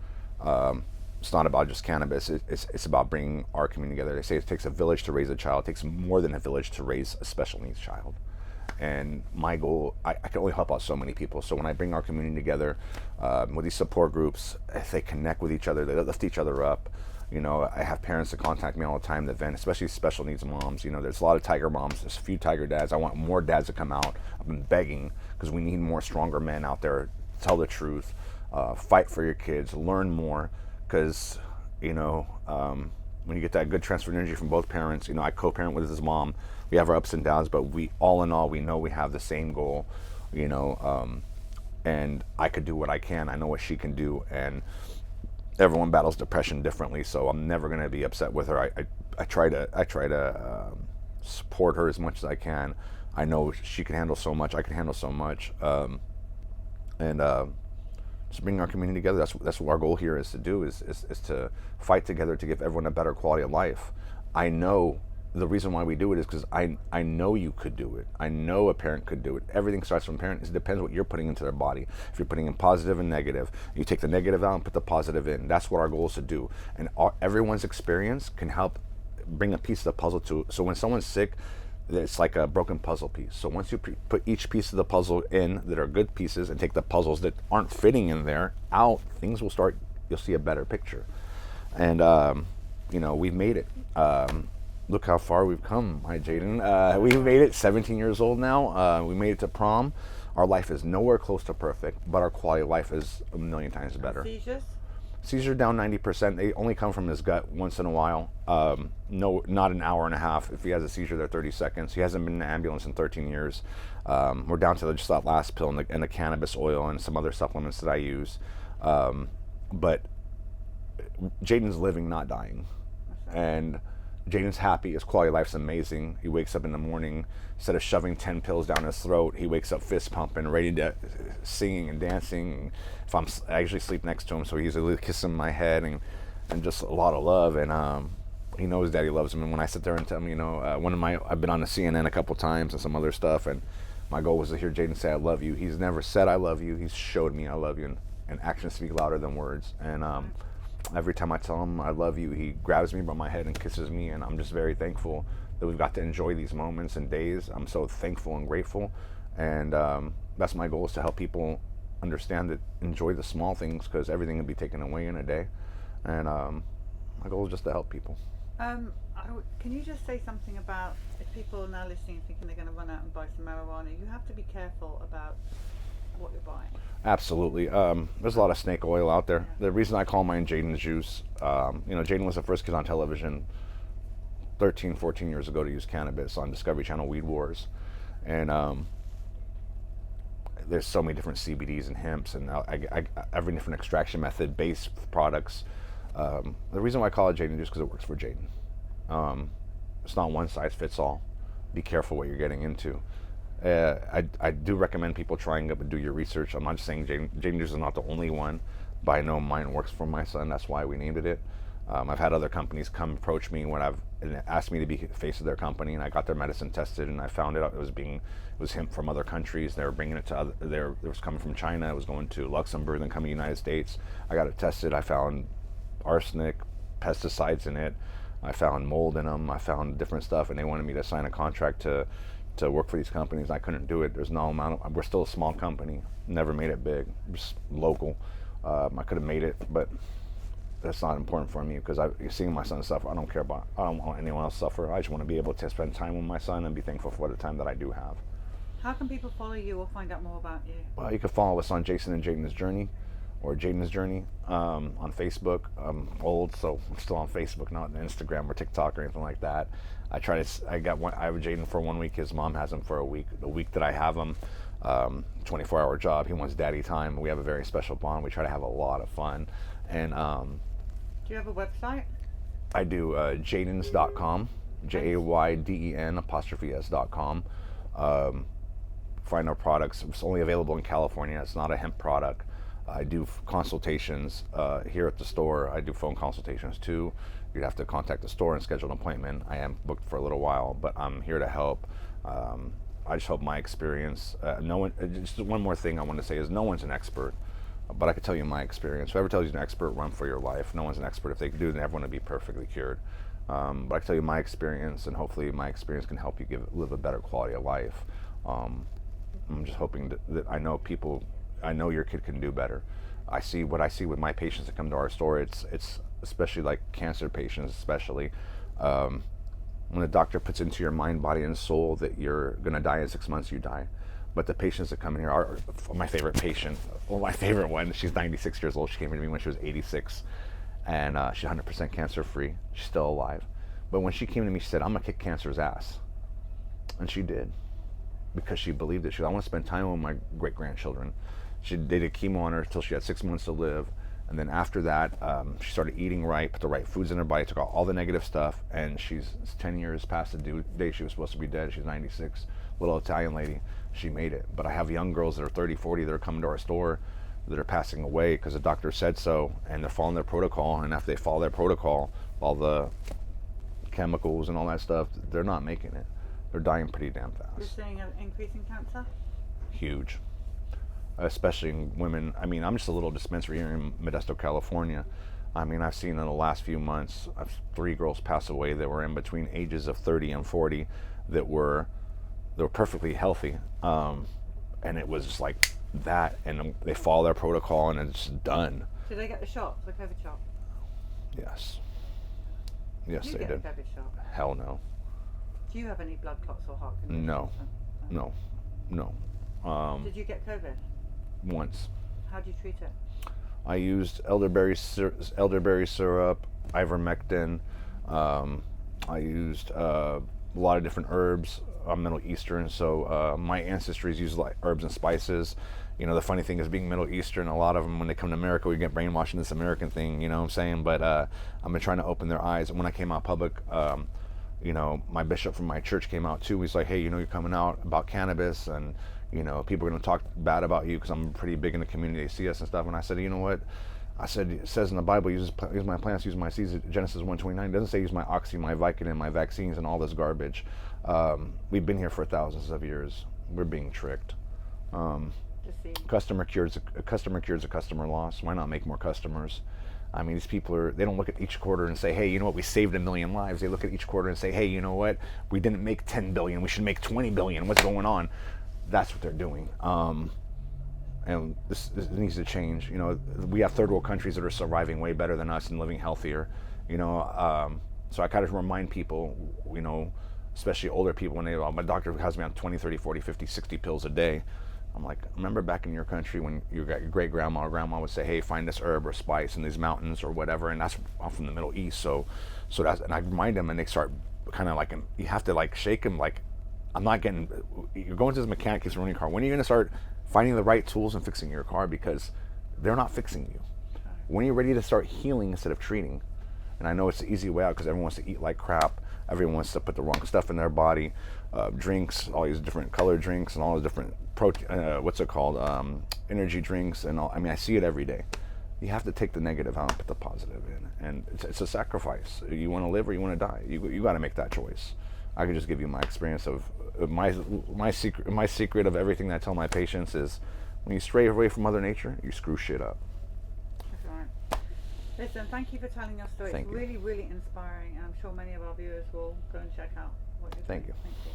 It's not about just cannabis. It's about bringing our community together. They say it takes a village to raise a child. It takes more than a village to raise a special needs child. And my goal, I can only help out so many people. So when I bring our community together with these support groups, if they connect with each other, they lift each other up. I have parents that contact me all the time that vent, especially special needs moms. There's a lot of tiger moms. There's a few tiger dads. I want more dads to come out. I've been begging, because we need more stronger men out there. Tell the truth. Fight for your kids. Learn more. Because, when you get that good transfer energy from both parents, I co-parent with his mom. We have our ups and downs, but all in all, we know we have the same goal, and I could do what I can. I know what she can do, and everyone battles depression differently, so I'm never going to be upset with her. I try to support her as much as I can. I know she can handle so much. I can handle so much, and just bring our community together. That's what our goal here is to do, is to fight together to give everyone a better quality of life. I know the reason why we do it is because I know you could do it. I know a parent could do it. Everything starts from parent. It depends what you're putting into their body. If you're putting in positive and negative, you take the negative out and put the positive in. That's what our goal is to do. And everyone's experience can help bring a piece of the puzzle to. So when someone's sick, it's like a broken puzzle piece. So once you put each piece of the puzzle in that are good pieces, and take the puzzles that aren't fitting in there out, things will start. You'll see a better picture. And we've made it. Look how far we've come, hi Jaden. We've made it, 17 years old now. We made it to prom. Our life is nowhere close to perfect, but our quality of life is a million times better. Seizures? Seizures down 90%. They only come from his gut once in a while. No, not an hour and a half. If he has a seizure, they're 30 seconds. He hasn't been in an ambulance in 13 years. We're down to just that last pill and the cannabis oil and some other supplements that I use. But Jaden's living, not dying. And Jaden's happy. His quality of life's amazing. He wakes up in the morning, instead of shoving 10 pills down his throat, he wakes up fist pumping, ready to singing and dancing. I usually sleep next to him, so he's kissing my head and just a lot of love. And he knows Daddy loves him. And when I sit there and tell him, I've been on the CNN a couple times and some other stuff, and my goal was to hear Jaden say I love you. He's never said I love you. He's showed me I love you, and actions speak louder than words. And Every time I tell him I love you, he grabs me by my head and kisses me, and I'm just very thankful that we've got to enjoy these moments and days. I'm so thankful and grateful, and that's my goal, is to help people understand that enjoy the small things, because everything can be taken away in a day, and my goal is just to help people. Can you just say something about, if people are now listening and thinking they're going to run out and buy some marijuana, you have to be careful about what you're buying. Absolutely. There's a lot of snake oil out there. The reason I call mine Jaden's Juice, Jaden was the first kid on television 13, 14 years ago to use cannabis on Discovery Channel Weed Wars. And there's so many different CBDs and hemps and every different extraction method, base products. The reason why I call it Jaden Juice is because it works for Jaden. It's not one size fits all. Be careful what you're getting into. I do recommend people trying it, but do your research. I'm not just saying Jaden Juice is not the only one, but I know mine works for my son. That's why we named it. I've had other companies come approach me when and asked me to be face of their company, and I got their medicine tested, and I found it was hemp from other countries. They were bringing it to it was coming from China. It was going to Luxembourg, then coming to the United States. I got it tested. I found arsenic, pesticides in it. I found mold in them. I found different stuff, and they wanted me to sign a contract to work for these companies. I couldn't do it. There's no amount of, we're still a small company. Never made it big. Just local. I could have made it, but that's not important for me, because you're seeing my son suffer. I don't want anyone else to suffer. I just want to be able to spend time with my son and be thankful for the time that I do have. How can people follow you or find out more about you? Well, you can follow us on Jason and Jaden's Journey, or Jaden's Journey on Facebook. I'm old, so I'm still on Facebook, not on Instagram or TikTok or anything like that. I have Jaden for 1 week. His mom has him for a week. The week that I have him, 24-hour job. He wants daddy time. We have a very special bond. We try to have a lot of fun. And do you have a website? I do. Jadens.com, JAYDEN''s.com. Find our products. It's only available in California. It's not a hemp product. I do consultations here at the store. I do phone consultations too. You'd have to contact the store and schedule an appointment. I am booked for a little while, but I'm here to help. I just hope my experience, just one more thing I want to say is no one's an expert, but I can tell you my experience. Whoever tells you an expert, run for your life. No one's an expert. If they do, then everyone would be perfectly cured. But I can tell you my experience, and hopefully my experience can help you live a better quality of life. I'm just hoping that I know people, I know your kid can do better. What I see with my patients that come to our store, it's especially like cancer patients, especially when the doctor puts into your mind, body, and soul that you're going to die in 6 months, you die. But the patients that come in here are my favorite patient. Well, my favorite one, she's 96 years old. She came to me when she was 86, and she's 100% cancer free. She's still alive. But when she came to me, she said, "I'm gonna kick cancer's ass," and she did, because she believed it. She said, "I want to spend time with my great grandchildren." They did chemo on her until she had 6 months to live. And then after that, she started eating right, put the right foods in her body, took out all the negative stuff, and she's 10 years past the due date she was supposed to be dead. She's 96, little Italian lady. She made it. But I have young girls that are 30, 40 that are coming to our store that are passing away because the doctor said so, and they're following their protocol. And after they follow their protocol, all the chemicals and all that stuff, they're not making it. They're dying pretty damn fast. You're seeing an increase in cancer? Huge. Especially in women. I mean, I'm just a little dispensary here in Modesto, California. I mean, I've seen in the last few months, 3 girls pass away that were in between ages of 30 and 40 that were perfectly healthy. And it was just like that, and they follow their protocol and it's done. Did they get the shot, the COVID shot? Yes. Yes, Did you they get did. the COVID shot? Hell no. Do you have any blood clots or heart conditions? No. Did you get COVID? Once. How do you treat it? I used elderberry syrup, ivermectin. I used a lot of different herbs. I'm Middle Eastern, so my ancestors used like herbs and spices. You know, the funny thing is, being Middle Eastern, a lot of them, when they come to America, we get brainwashed in this American thing, you know what I'm saying? But I've been trying to open their eyes. And when I came out public, you know, my bishop from my church came out too. He's like, "Hey, you know, you're coming out about cannabis, and you know, people are going to talk bad about you because I'm pretty big in the community. They see us and stuff." And I said, "You know what?" I said, "It says in the Bible, use my plants, use my seeds." Genesis 1:29. It doesn't say use my oxy, my Vicodin, my vaccines, and all this garbage. We've been here for thousands of years. We're being tricked. Customer cures a customer loss. Why not make more customers? I mean, these people they don't look at each quarter and say, hey, you know what, we saved 1 million lives. They look at each quarter and say, hey, you know what, we didn't make 10 billion, we should make 20 billion. What's going on? That's what they're doing. And this needs to change. You know, we have third world countries that are surviving way better than us and living healthier. You know, so I kind of remind people, you know, especially older people, when my doctor has me on 20, 30, 40, 50, 60 pills a day. I'm like, remember back in your country when your great grandma or grandma would say, hey, find this herb or spice in these mountains or whatever, and that's I'm from the Middle East. So that's, and I remind them, and they start kind of like, you have to like shake them, like, I'm not getting, you're going to this mechanic, he's running a car. When are you going to start finding the right tools and fixing your car? Because they're not fixing you. When you're ready to start healing instead of treating, and I know it's the easy way out because everyone wants to eat like crap. Everyone wants to put the wrong stuff in their body. Drinks, all these different colored drinks and all these different protein, energy drinks and all. I mean, I see it every day. You have to take the negative out and put the positive in. And it's a sacrifice. You want to live or you want to die. You got to make that choice. I can just give you my experience of my secret of everything that I tell my patients is when you stray away from Mother Nature, you screw shit up. That's right. Listen, thank you for telling your story. Thank It's you. really, really inspiring, and I'm sure many of our viewers will go and check out what you're doing. Thank you. Thank you.